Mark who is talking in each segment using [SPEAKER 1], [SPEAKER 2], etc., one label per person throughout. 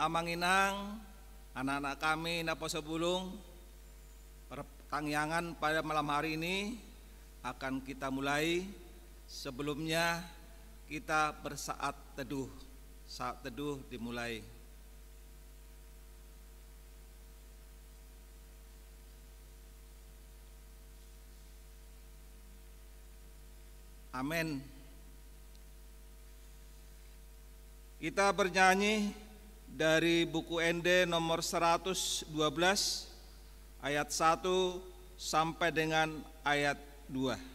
[SPEAKER 1] Amanginang, anak-anak kami Napa Sebulung, pertangyangan pada malam hari ini akan kita mulai. Sebelumnya kita bersaat teduh. Saat teduh dimulai. Amin. Kita bernyanyi dari buku ND nomor 112 ayat 1 sampai dengan ayat 2.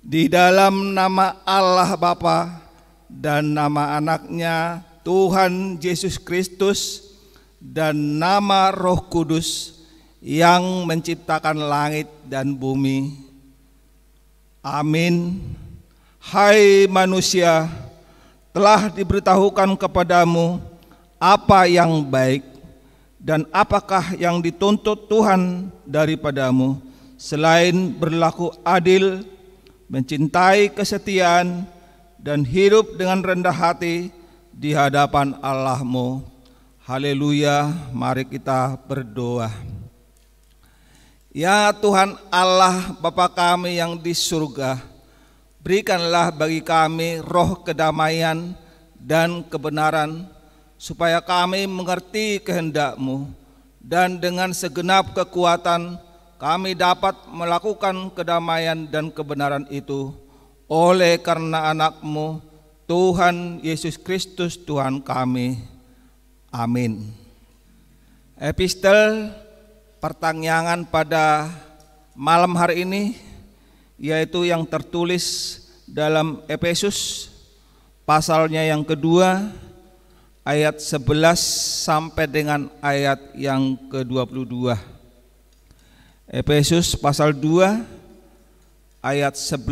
[SPEAKER 1] Di dalam nama Allah Bapa dan nama anaknya Tuhan Yesus Kristus dan nama Roh Kudus yang menciptakan langit dan bumi. Amin. Hai manusia, telah diberitahukan kepadamu apa yang baik dan apakah yang dituntut Tuhan daripadamu selain berlaku adil, mencintai kesetiaan, dan hidup dengan rendah hati di hadapan Allahmu. Haleluya, mari kita berdoa. Ya Tuhan Allah Bapa kami yang di surga, berikanlah bagi kami roh kedamaian dan kebenaran, supaya kami mengerti kehendak-Mu, dan dengan segenap kekuatan kami dapat melakukan kedamaian dan kebenaran itu oleh karena anak-Mu, Tuhan Yesus Kristus Tuhan kami. Amin. Epistel pertangyangan pada malam hari ini yaitu yang tertulis dalam Efesus pasalnya yang kedua ayat 11 sampai dengan ayat yang ke-22. Efesus pasal 2 ayat 11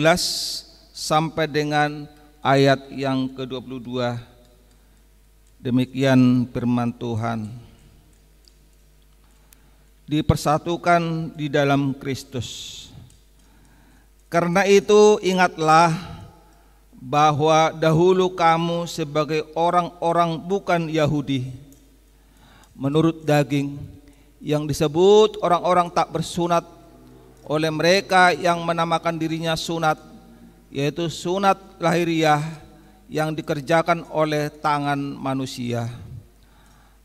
[SPEAKER 1] sampai dengan ayat yang ke-22. Demikian firman Tuhan. Dipersatukan di dalam Kristus. Karena itu ingatlah bahwa dahulu kamu sebagai orang-orang bukan Yahudi menurut daging yang disebut orang-orang tak bersunat oleh mereka yang menamakan dirinya sunat, yaitu sunat lahiriah yang dikerjakan oleh tangan manusia.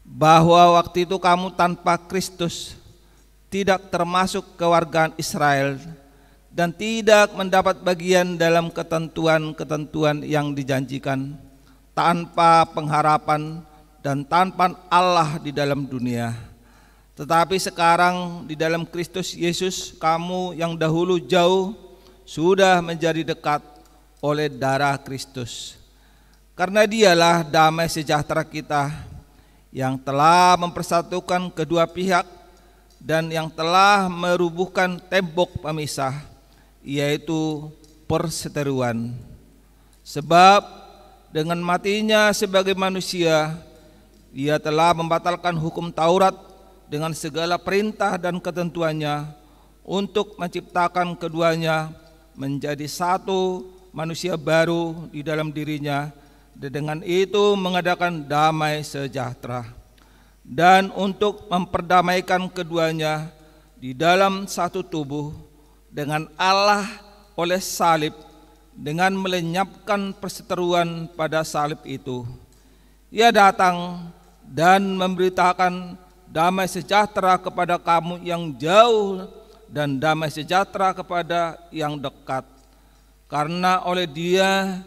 [SPEAKER 1] Bahwa waktu itu kamu tanpa Kristus, tidak termasuk kewargaan Israel, dan tidak mendapat bagian dalam ketentuan-ketentuan yang dijanjikan, tanpa pengharapan dan tanpa Allah di dalam dunia. Tetapi sekarang di dalam Kristus Yesus, kamu yang dahulu jauh sudah menjadi dekat oleh darah Kristus. Karena Dialah damai sejahtera kita, yang telah mempersatukan kedua pihak dan yang telah merubuhkan tembok pemisah, yaitu perseteruan. Sebab dengan matinya sebagai manusia, Ia telah membatalkan hukum Taurat dengan segala perintah dan ketentuannya, untuk menciptakan keduanya menjadi satu manusia baru di dalam dirinya, dan dengan itu mengadakan damai sejahtera, dan untuk memperdamaikan keduanya di dalam satu tubuh dengan Allah oleh salib, dengan melenyapkan perseteruan pada salib itu. Ia datang dan memberitakan damai sejahtera kepada kamu yang jauh dan damai sejahtera kepada yang dekat. Karena oleh Dia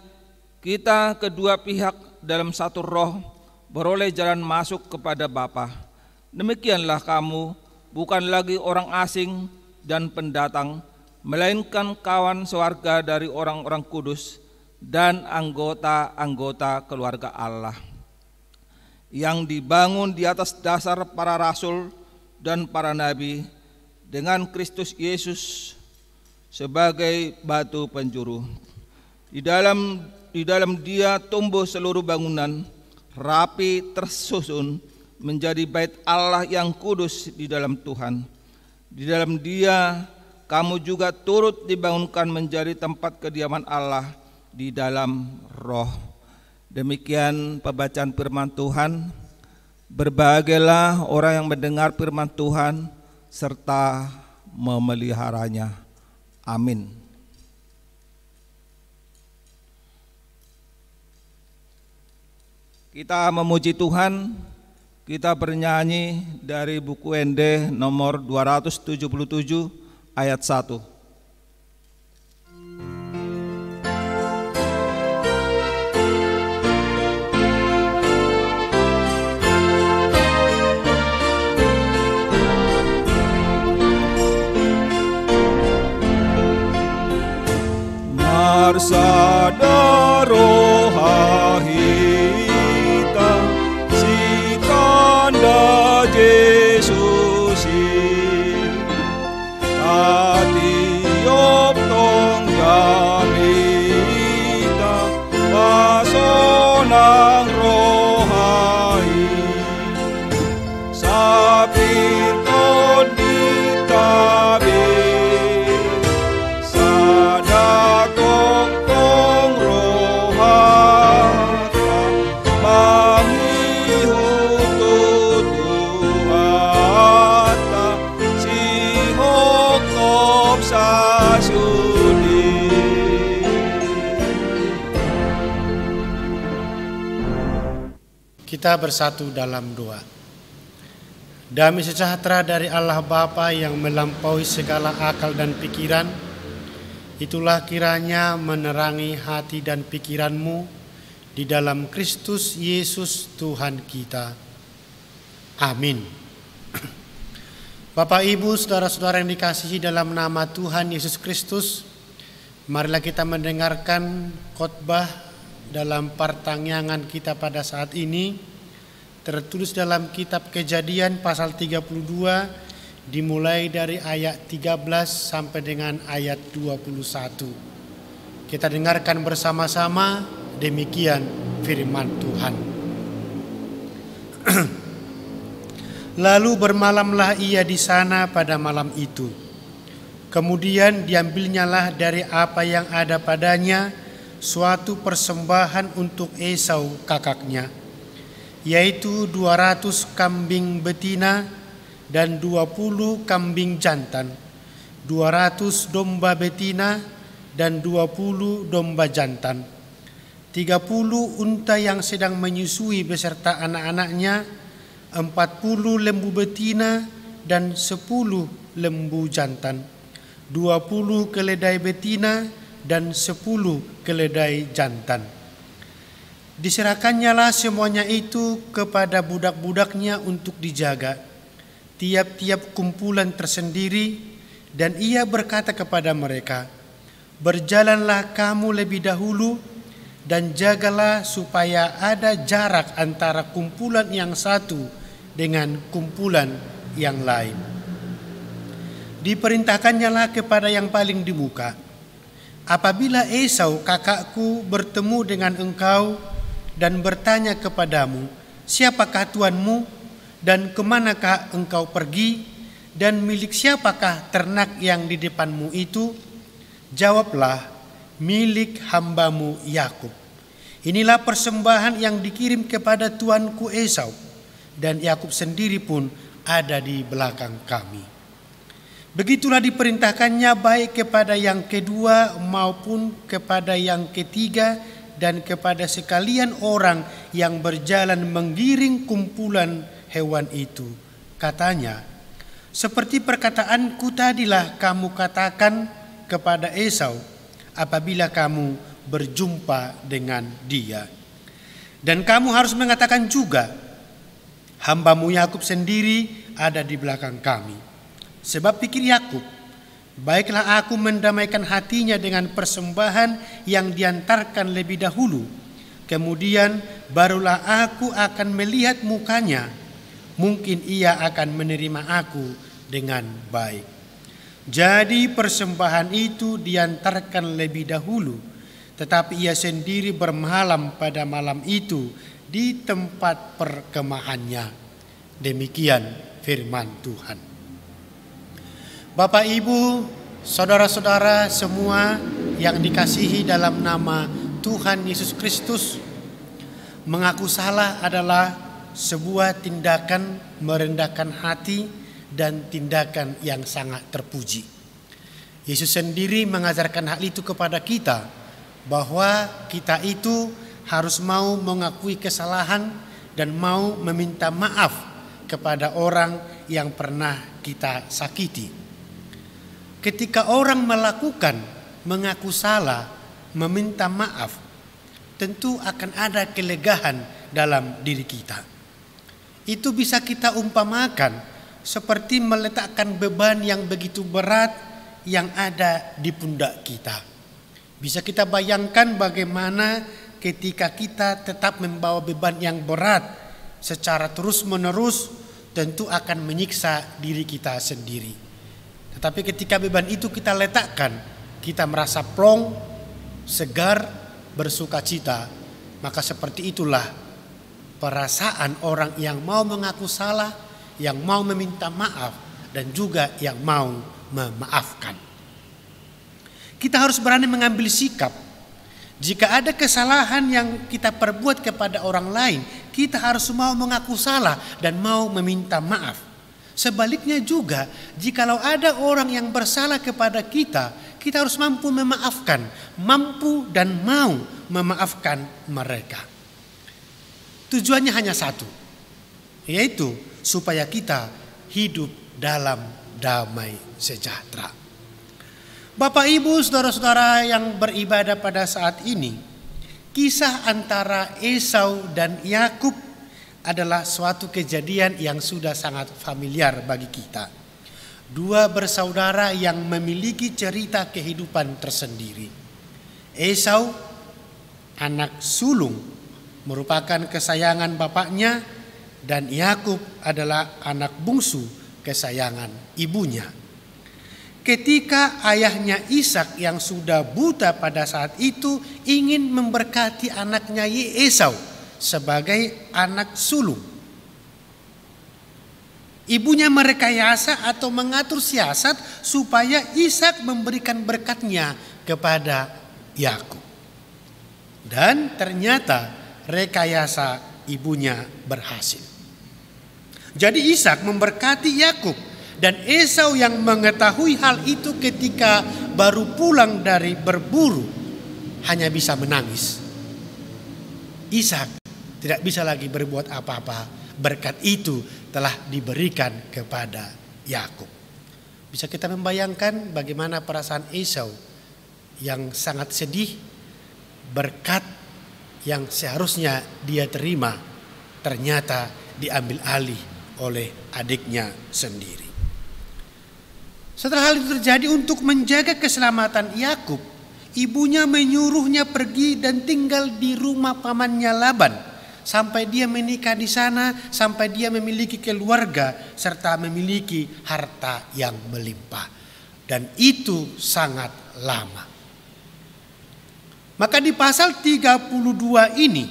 [SPEAKER 1] kita kedua pihak dalam satu roh beroleh jalan masuk kepada Bapa. Demikianlah kamu bukan lagi orang asing dan pendatang, melainkan kawan sewarga dari orang-orang kudus dan anggota-anggota keluarga Allah, yang dibangun di atas dasar para rasul dan para nabi, dengan Kristus Yesus sebagai batu penjuru. Di dalam Dia tumbuh seluruh bangunan, rapi tersusun menjadi bait Allah yang kudus di dalam Tuhan. Di dalam Dia kamu juga turut dibangunkan menjadi tempat kediaman Allah di dalam Roh. Demikian pembacaan firman Tuhan. Berbahagialah orang yang mendengar firman Tuhan serta memeliharanya. Amin. Kita memuji Tuhan, kita bernyanyi dari buku ND nomor 277 ayat 1. Marsadaro hahita si tanda Yesusi atiop tong jamita pasonang rohai sapir koditabe
[SPEAKER 2] Kita bersatu dalam doa. Damai sejahtera dari Allah Bapa yang melampaui segala akal dan pikiran, itulah kiranya menerangi hati dan pikiranmu di dalam Kristus Yesus Tuhan kita. Amin. Bapak, Ibu, saudara-saudara yang dikasihi dalam nama Tuhan Yesus Kristus, marilah kita mendengarkan khotbah dalam pertanyaan kita pada saat ini, tertulis dalam kitab Kejadian pasal 32 dimulai dari ayat 13 sampai dengan ayat 21. Kita dengarkan bersama-sama, demikian firman Tuhan. Lalu bermalamlah ia di sana pada malam itu. Kemudian diambilnyalah dari apa yang ada padanya suatu persembahan untuk Esau kakaknya, yaitu 200 kambing betina dan 20 kambing jantan, 200 domba betina dan 20 domba jantan, 30 unta yang sedang menyusui beserta anak-anaknya, 40 lembu betina dan 10 lembu jantan, 20 keledai betina dan 10 keledai jantan. Diserahkannyalah semuanya itu kepada budak-budaknya untuk dijaga, tiap-tiap kumpulan tersendiri, dan ia berkata kepada mereka, "Berjalanlah kamu lebih dahulu dan jagalah supaya ada jarak antara kumpulan yang satu dengan kumpulan yang lain." Diperintahkannyalah kepada yang paling di muka, "Apabila Esau kakakku bertemu dengan engkau dan bertanya kepadamu, 'Siapakah tuanmu dan kemanakah engkau pergi, dan milik siapakah ternak yang di depanmu itu?' Jawablah, 'Milik hambamu Yakub. Inilah persembahan yang dikirim kepada tuanku Esau, dan Yakub sendiri pun ada di belakang kami.' Begitulah diperintahkannya baik kepada yang kedua maupun kepada yang ketiga dan kepada sekalian orang yang berjalan menggiring kumpulan hewan itu. Katanya, 'Seperti perkataanku tadilah kamu katakan kepada Esau apabila kamu berjumpa dengan dia. Dan kamu harus mengatakan juga, hambamu Yakub sendiri ada di belakang kami. Sebab pikir Yakub, baiklah aku mendamaikan hatinya dengan persembahan yang diantarkan lebih dahulu. Kemudian barulah aku akan melihat mukanya. Mungkin ia akan menerima aku dengan baik.' Jadi persembahan itu diantarkan lebih dahulu, tetapi ia sendiri bermalam pada malam itu di tempat perkemahannya." Demikian firman Tuhan. Bapak, Ibu, saudara-saudara semua yang dikasihi dalam nama Tuhan Yesus Kristus, mengaku salah adalah sebuah tindakan merendahkan hati dan tindakan yang sangat terpuji. Yesus sendiri mengajarkan hal itu kepada kita, bahwa kita itu harus mau mengakui kesalahan dan mau meminta maaf kepada orang yang pernah kita sakiti. Ketika orang melakukan mengaku salah, meminta maaf, tentu akan ada kelegaan dalam diri kita. Itu bisa kita umpamakan seperti meletakkan beban yang begitu berat yang ada di pundak kita. Bisa kita bayangkan bagaimana ketika kita tetap membawa beban yang berat secara terus-menerus, tentu akan menyiksa diri kita sendiri. Tetapi ketika beban itu kita letakkan, kita merasa plong, segar, bersukacita, maka seperti itulah perasaan orang yang mau mengaku salah, yang mau meminta maaf, dan juga yang mau memaafkan. Kita harus berani mengambil sikap. Jika ada kesalahan yang kita perbuat kepada orang lain, kita harus mau mengaku salah dan mau meminta maaf. Sebaliknya juga, jikalau ada orang yang bersalah kepada kita, kita harus mampu memaafkan, mampu dan mau memaafkan mereka. Tujuannya hanya satu, yaitu supaya kita hidup dalam damai sejahtera. Bapak, Ibu, saudara-saudara yang beribadah pada saat ini, kisah antara Esau dan Yakub adalah suatu kejadian yang sudah sangat familiar bagi kita. Dua bersaudara yang memiliki cerita kehidupan tersendiri. Esau, anak sulung, merupakan kesayangan bapaknya, dan Yakub adalah anak bungsu kesayangan ibunya. Ketika ayahnya Ishak yang sudah buta pada saat itu ingin memberkati anaknya Esau sebagai anak sulung, ibunya merekayasa atau mengatur siasat supaya Ishak memberikan berkatnya kepada Yakub. Dan ternyata rekayasa ibunya berhasil. Jadi Ishak memberkati Yakub, dan Esau yang mengetahui hal itu ketika baru pulang dari berburu hanya bisa menangis. Ishak tidak bisa lagi berbuat apa-apa. Berkat itu telah diberikan kepada Yakub. Bisa kita membayangkan bagaimana perasaan Esau yang sangat sedih, berkat yang seharusnya dia terima ternyata diambil alih oleh adiknya sendiri. Setelah hal itu terjadi, untuk menjaga keselamatan Yakub, ibunya menyuruhnya pergi dan tinggal di rumah pamannya Laban sampai dia menikah di sana, sampai dia memiliki keluarga serta memiliki harta yang melimpah. Dan itu sangat lama. Maka di pasal 32 ini,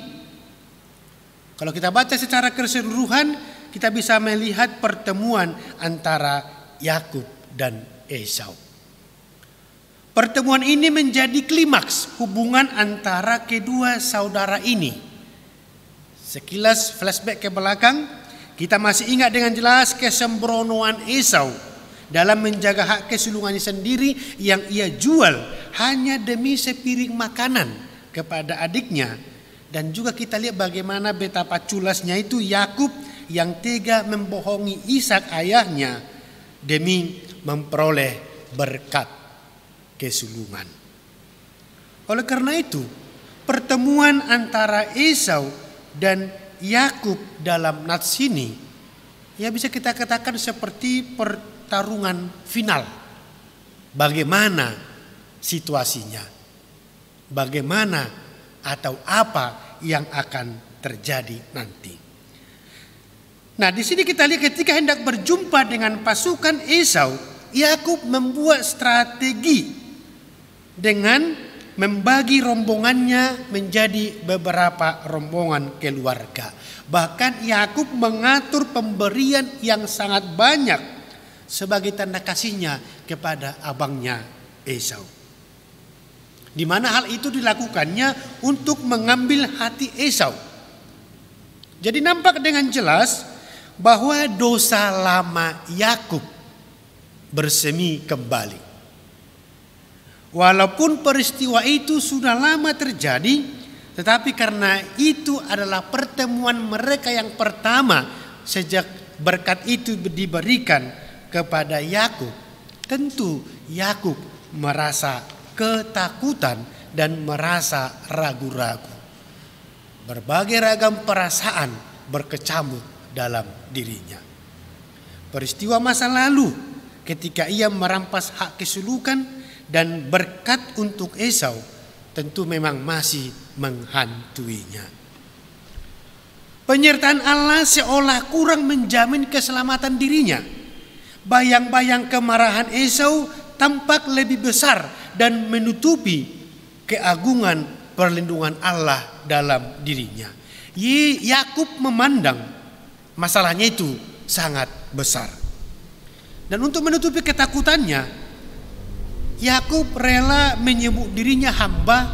[SPEAKER 2] kalau kita baca secara keseluruhan, kita bisa melihat pertemuan antara Yakub dan Esau. Pertemuan ini menjadi klimaks hubungan antara kedua saudara ini. Sekilas flashback ke belakang, kita masih ingat dengan jelas kesembronoan Esau dalam menjaga hak kesulungannya sendiri yang ia jual hanya demi sepiring makanan kepada adiknya. Dan juga kita lihat bagaimana betapa culasnya itu Yakub yang tega membohongi Ishak ayahnya demi memperoleh berkat kesulungan. Oleh karena itu, pertemuan antara Esau dan Yakub dalam nats ini ya bisa kita katakan seperti pertarungan final. Bagaimana situasinya? Bagaimana atau apa yang akan terjadi nanti? Nah, di sini kita lihat ketika hendak berjumpa dengan pasukan Esau, Yakub membuat strategi dengan membagi rombongannya menjadi beberapa rombongan keluarga. Bahkan Yakub mengatur pemberian yang sangat banyak sebagai tanda kasihnya kepada abangnya Esau. Di mana hal itu dilakukannya untuk mengambil hati Esau. Jadi nampak dengan jelas bahwa dosa lama Yakub bersemi kembali. Walaupun peristiwa itu sudah lama terjadi, tetapi karena itu adalah pertemuan mereka yang pertama sejak berkat itu diberikan kepada Yakub, tentu Yakub merasa ketakutan dan merasa ragu-ragu. Berbagai ragam perasaan berkecamuk dalam dirinya. Peristiwa masa lalu ketika ia merampas hak kesulungan dan berkat untuk Esau tentu memang masih menghantuinya. Penyertaan Allah seolah kurang menjamin keselamatan dirinya. Bayang-bayang kemarahan Esau tampak lebih besar dan menutupi keagungan perlindungan Allah dalam dirinya. Yakub memandang masalahnya itu sangat besar. Dan untuk menutupi ketakutannya, Yakub rela menyebut dirinya hamba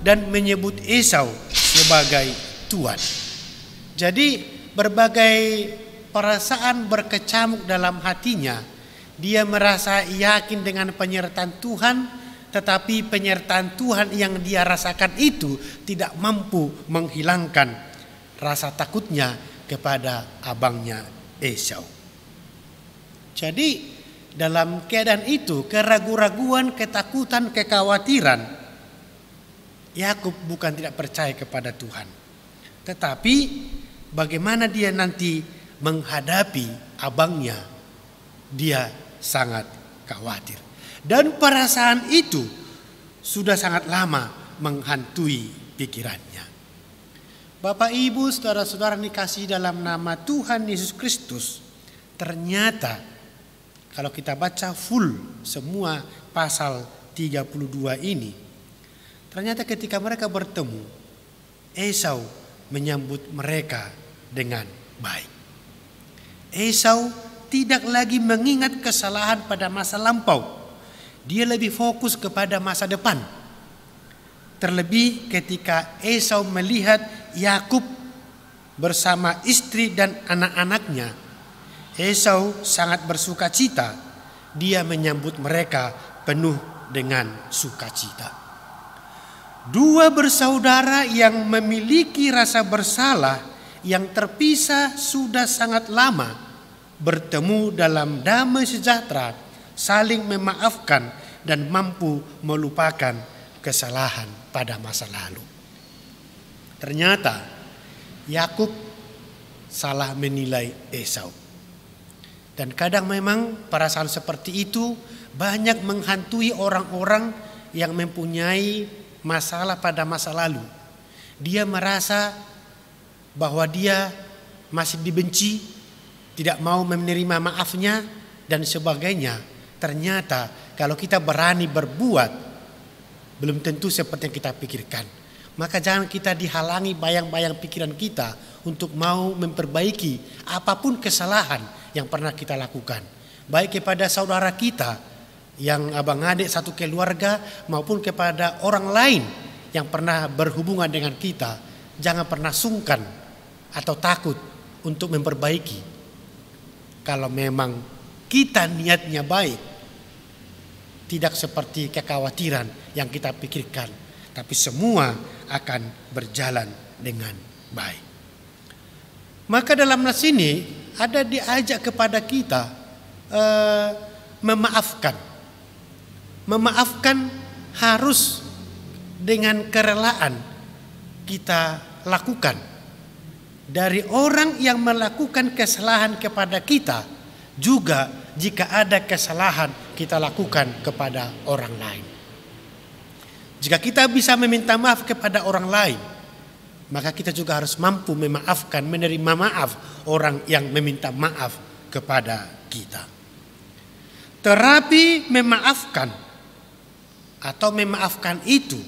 [SPEAKER 2] dan menyebut Esau sebagai tuan. Jadi berbagai perasaan berkecamuk dalam hatinya. Dia merasa yakin dengan penyertaan Tuhan, tetapi penyertaan Tuhan yang dia rasakan itu tidak mampu menghilangkan rasa takutnya kepada abangnya Esau. Jadi dalam keadaan itu, keraguan-raguan, ketakutan, kekhawatiran, Yakub bukan tidak percaya kepada Tuhan, tetapi bagaimana dia nanti menghadapi abangnya, dia sangat khawatir. Dan perasaan itu sudah sangat lama menghantui pikirannya. Bapak, Ibu, saudara-saudara dikasihi dalam nama Tuhan Yesus Kristus, ternyata kalau kita baca full semua pasal 32 ini, ternyata ketika mereka bertemu, Esau menyambut mereka dengan baik. Esau tidak lagi mengingat kesalahan pada masa lampau. Dia lebih fokus kepada masa depan. Terlebih ketika Esau melihat Yakub bersama istri dan anak-anaknya Esau sangat bersuka cita. Dia menyambut mereka penuh dengan sukacita. Dua bersaudara yang memiliki rasa bersalah yang terpisah sudah sangat lama bertemu dalam damai sejahtera, saling memaafkan dan mampu melupakan kesalahan pada masa lalu. Ternyata Yakub salah menilai Esau. Dan kadang memang perasaan seperti itu banyak menghantui orang-orang yang mempunyai masalah pada masa lalu. Dia merasa bahwa dia masih dibenci, tidak mau menerima maafnya dan sebagainya. Ternyata kalau kita berani berbuat, belum tentu seperti yang kita pikirkan. Maka jangan kita dihalangi bayang-bayang pikiran kita untuk mau memperbaiki apapun kesalahan yang pernah kita lakukan. Baik kepada saudara kita yang abang adik satu keluarga maupun kepada orang lain yang pernah berhubungan dengan kita. Jangan pernah sungkan atau takut untuk memperbaiki. Kalau memang kita niatnya baik, tidak seperti kekhawatiran yang kita pikirkan, tapi semua akan berjalan dengan baik. Maka dalam nas ini ada diajak kepada kita memaafkan. Memaafkan harus dengan kerelaan kita lakukan. Dari orang yang melakukan kesalahan kepada kita, juga jika ada kesalahan kita lakukan kepada orang lain. Jika kita bisa meminta maaf kepada orang lain, maka kita juga harus mampu memaafkan, menerima maaf orang yang meminta maaf kepada kita. Terapi memaafkan atau memaafkan itu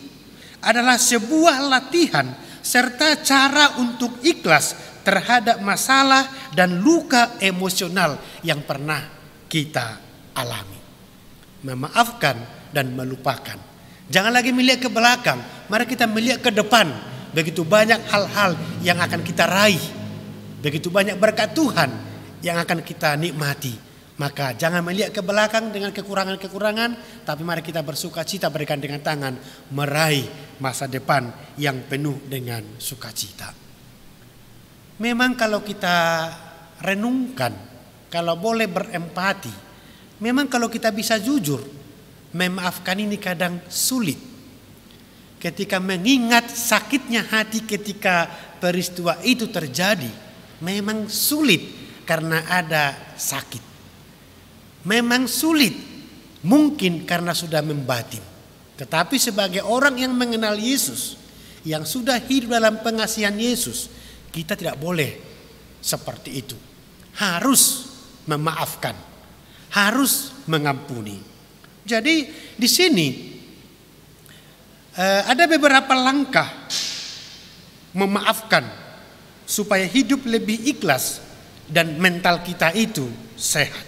[SPEAKER 2] adalah sebuah latihan serta cara untuk ikhlas terhadap masalah dan luka emosional yang pernah kita alami. Memaafkan dan melupakan. Jangan lagi melihat ke belakang, mari kita melihat ke depan. Begitu banyak hal-hal yang akan kita raih, begitu banyak berkat Tuhan yang akan kita nikmati. Maka jangan melihat ke belakang dengan kekurangan-kekurangan, tapi mari kita bersuka cita berikan dengan tangan, meraih masa depan yang penuh dengan sukacita. Memang kalau kita renungkan, kalau boleh berempati, memang kalau kita bisa jujur, memaafkan ini kadang sulit. Ketika mengingat sakitnya hati ketika peristiwa itu terjadi, memang sulit karena ada sakit. Memang sulit, mungkin karena sudah membatin. Tetapi sebagai orang yang mengenal Yesus, yang sudah hidup dalam pengasihan Yesus, kita tidak boleh seperti itu. Harus memaafkan, harus mengampuni. Jadi di sini ada beberapa langkah memaafkan supaya hidup lebih ikhlas dan mental kita itu sehat.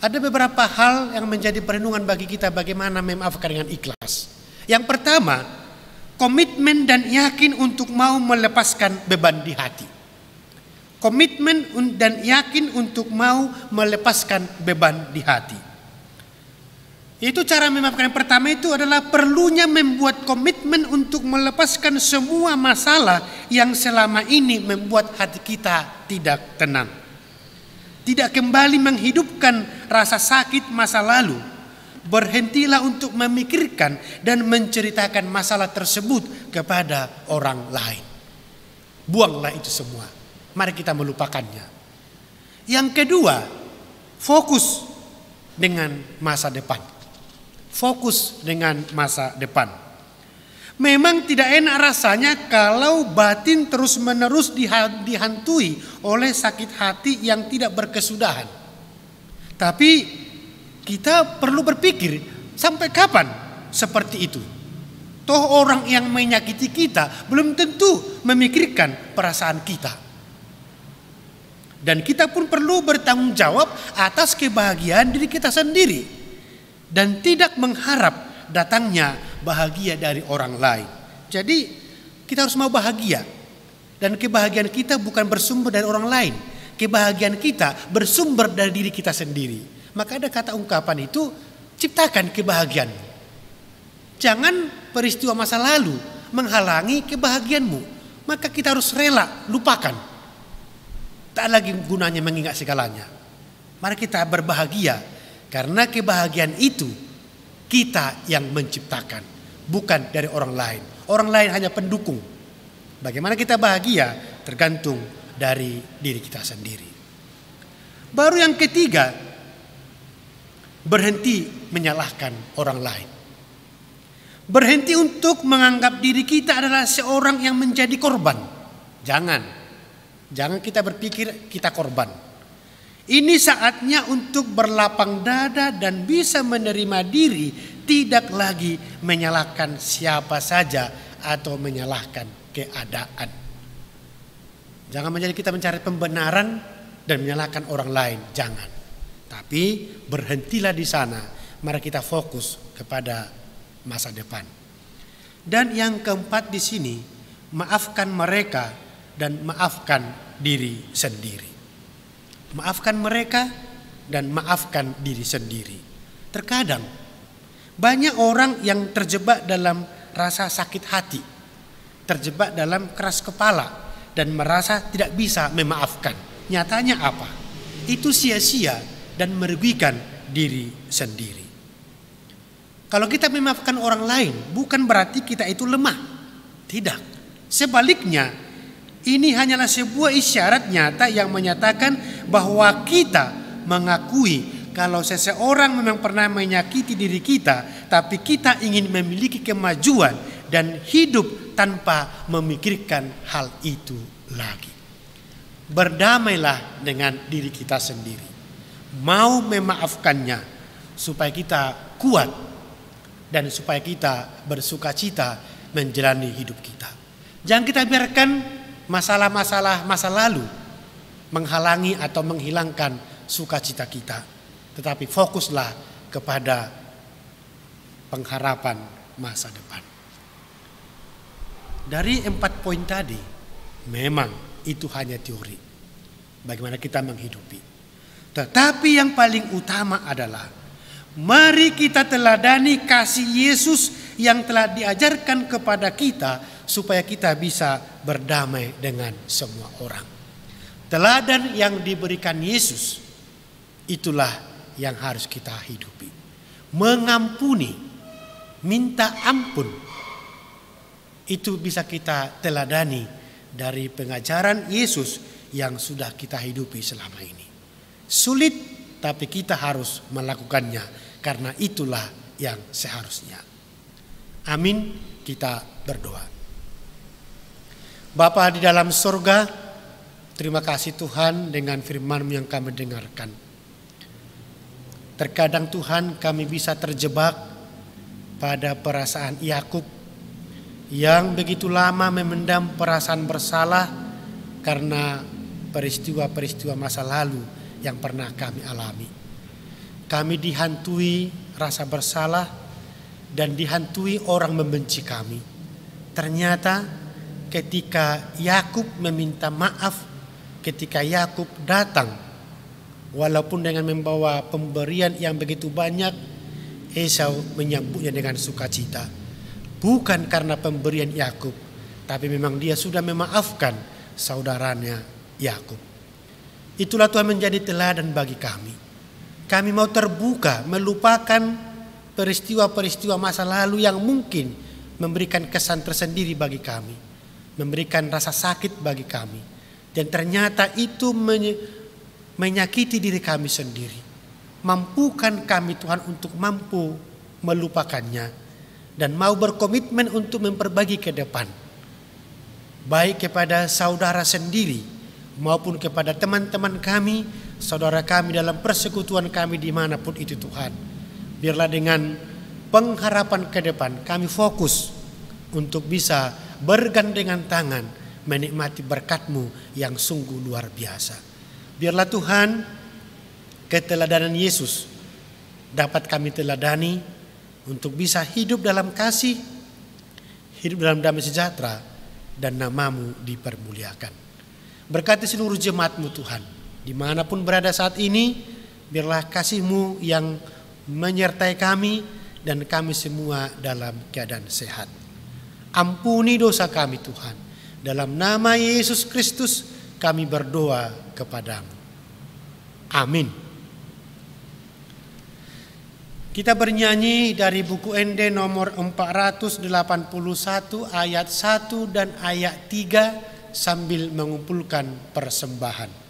[SPEAKER 2] Ada beberapa hal yang menjadi perenungan bagi kita bagaimana memaafkan dengan ikhlas. Yang pertama, komitmen dan yakin untuk mau melepaskan beban di hati. Komitmen dan yakin untuk mau melepaskan beban di hati. Itu cara memaafkan. Yang pertama itu adalah perlunya membuat komitmen untuk melepaskan semua masalah yang selama ini membuat hati kita tidak tenang. Tidak kembali menghidupkan rasa sakit masa lalu. Berhentilah untuk memikirkan dan menceritakan masalah tersebut kepada orang lain. Buanglah itu semua. Mari kita melupakannya. Yang kedua, fokus dengan masa depan. Fokus dengan masa depan. Memang tidak enak rasanya kalau batin terus-menerus dihantui oleh sakit hati yang tidak berkesudahan. Tapi kita perlu berpikir, sampai kapan seperti itu? Toh orang yang menyakiti kita belum tentu memikirkan perasaan kita. Dan kita pun perlu bertanggung jawab atas kebahagiaan diri kita sendiri. Dan tidak mengharap datangnya bahagia dari orang lain. Jadi kita harus mau bahagia. Dan kebahagiaan kita bukan bersumber dari orang lain. kebahagiaan kita bersumber dari diri kita sendiri. Maka ada kata ungkapan itu, ciptakan kebahagiaanmu. Jangan peristiwa masa lalu menghalangi kebahagiaanmu. Maka kita harus rela lupakan. Tak lagi gunanya mengingat segalanya. Mari kita berbahagia, karena kebahagiaan itu kita yang menciptakan, bukan dari orang lain. Orang lain hanya pendukung. Bagaimana kita bahagia tergantung dari diri kita sendiri. Baru yang ketiga, berhenti menyalahkan orang lain. Berhenti untuk menganggap diri kita adalah seorang yang menjadi korban. Jangan kita berpikir kita korban. Ini saatnya untuk berlapang dada dan bisa menerima diri, tidak lagi menyalahkan siapa saja atau menyalahkan keadaan. Jangan menjadi kita mencari pembenaran dan menyalahkan orang lain, jangan. Tapi berhentilah di sana. Mari kita fokus kepada masa depan. Dan yang keempat di sini, maafkan mereka dan maafkan diri sendiri. Maafkan mereka dan maafkan diri sendiri. Terkadang banyak orang yang terjebak dalam rasa sakit hati, terjebak dalam keras kepala dan merasa tidak bisa memaafkan. Nyatanya apa? Itu sia-sia dan merugikan diri sendiri. Kalau kita memaafkan orang lain, bukan berarti kita itu lemah. Tidak. Sebaliknya, ini hanyalah sebuah isyarat nyata yang menyatakan bahwa kita mengakui kalau seseorang memang pernah menyakiti diri kita, tapi kita ingin memiliki kemajuan dan hidup tanpa memikirkan hal itu lagi. Berdamailah dengan diri kita sendiri. Mau memaafkannya supaya kita kuat dan supaya kita bersukacita menjalani hidup kita. Jangan kita biarkan masalah-masalah masa lalu menghalangi atau menghilangkan sukacita kita. Tetapi fokuslah kepada pengharapan masa depan. Dari 4 poin tadi, memang itu hanya teori. Bagaimana kita menghidupi. Tetapi yang paling utama adalah mari kita teladani kasih Yesus yang telah diajarkan kepada kita supaya kita bisa berdamai dengan semua orang. Teladan yang diberikan Yesus itulah yang harus kita hidupi. Mengampuni, minta ampun. Itu bisa kita teladani dari pengajaran Yesus yang sudah kita hidupi selama ini. Sulit, tapi kita harus melakukannya karena itulah yang seharusnya. Amin, kita berdoa. Bapa di dalam surga, terima kasih Tuhan dengan firman-Mu yang kami dengarkan. Terkadang Tuhan kami bisa terjebak pada perasaan Yakub yang begitu lama memendam perasaan bersalah karena peristiwa-peristiwa masa lalu yang pernah kami alami. Kami dihantui rasa bersalah dan dihantui orang membenci kami. Ternyata ketika Yakub meminta maaf, ketika Yakub datang, walaupun dengan membawa pemberian yang begitu banyak, Esau menyambutnya dengan sukacita. Bukan karena pemberian Yakub, tapi memang dia sudah memaafkan saudaranya Yakub. Itulah Tuhan menjadi teladan bagi kami. Kami mau terbuka, melupakan peristiwa-peristiwa masa lalu yang mungkin memberikan kesan tersendiri bagi kami, memberikan rasa sakit bagi kami, dan ternyata itu menyakiti diri kami sendiri. Mampukan kami Tuhan untuk mampu melupakannya dan mau berkomitmen untuk memperbaiki ke depan, baik kepada saudara sendiri maupun kepada teman-teman kami, saudara kami dalam persekutuan kami dimanapun itu Tuhan. Biarlah dengan pengharapan ke depan kami fokus untuk bisa bergandengan tangan menikmati berkat-Mu yang sungguh luar biasa. Biarlah Tuhan keteladanan Yesus dapat kami teladani untuk bisa hidup dalam kasih, hidup dalam damai sejahtera, dan nama-Mu dipermuliakan. Berkati seluruh jemaat-Mu Tuhan, Dimanapun berada saat ini, biarlah kasih-Mu yang menyertai kami dan kami semua dalam keadaan sehat. Ampuni dosa kami Tuhan. Dalam nama Yesus Kristus kami berdoa kepadamu. Amin. Kita bernyanyi dari buku ND nomor 481 ayat 1 dan ayat 3 sambil mengumpulkan persembahan.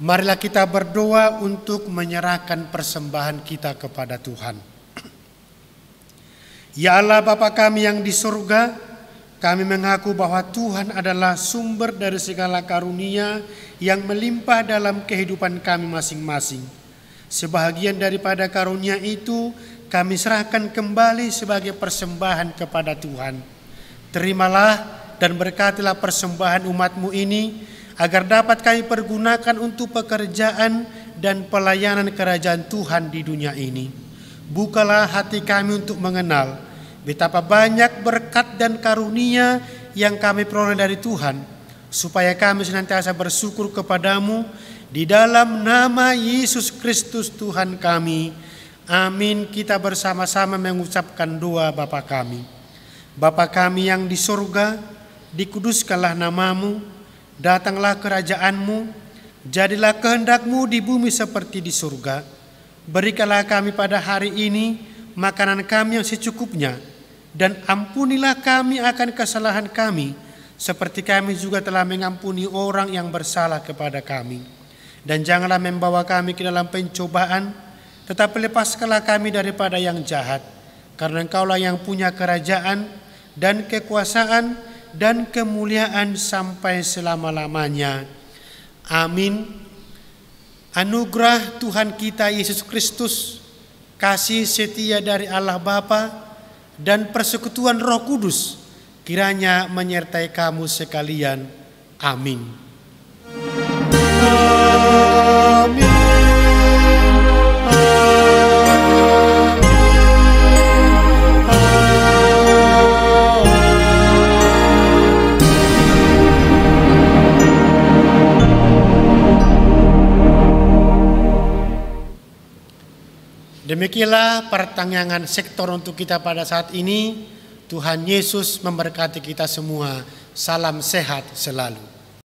[SPEAKER 2] Marilah kita berdoa untuk menyerahkan persembahan kita kepada Tuhan. Ya Allah Bapa kami yang di surga, kami mengaku bahwa Tuhan adalah sumber dari segala karunia yang melimpah dalam kehidupan kami masing-masing. Sebahagian daripada karunia itu kami serahkan kembali sebagai persembahan kepada Tuhan. Terimalah dan berkatilah persembahan umat-Mu ini, agar dapat kami pergunakan untuk pekerjaan dan pelayanan kerajaan Tuhan di dunia ini. Bukalah hati kami untuk mengenal betapa banyak berkat dan karunia yang kami peroleh dari Tuhan, supaya kami senantiasa bersyukur kepadamu di dalam nama Yesus Kristus Tuhan kami. Amin. Kita bersama-sama mengucapkan doa Bapa kami. Bapa kami yang di surga, dikuduskanlah namamu. Datanglah kerajaan-Mu, jadilah kehendak-Mu di bumi seperti di surga. Berikanlah kami pada hari ini makanan kami yang secukupnya, dan ampunilah kami akan kesalahan kami, seperti kami juga telah mengampuni orang yang bersalah kepada kami. Dan janganlah membawa kami ke dalam pencobaan, tetapi lepaskanlah kami daripada yang jahat, karena Engkaulah yang punya kerajaan dan kekuasaan dan kemuliaan sampai selama-lamanya. Amin. Anugerah Tuhan kita Yesus Kristus, kasih setia dari Allah Bapa, dan persekutuan Roh Kudus kiranya menyertai kamu sekalian. Amin. Amin. Demikianlah pertanyaan sektor untuk kita pada saat ini. Tuhan Yesus memberkati kita semua. Salam sehat selalu.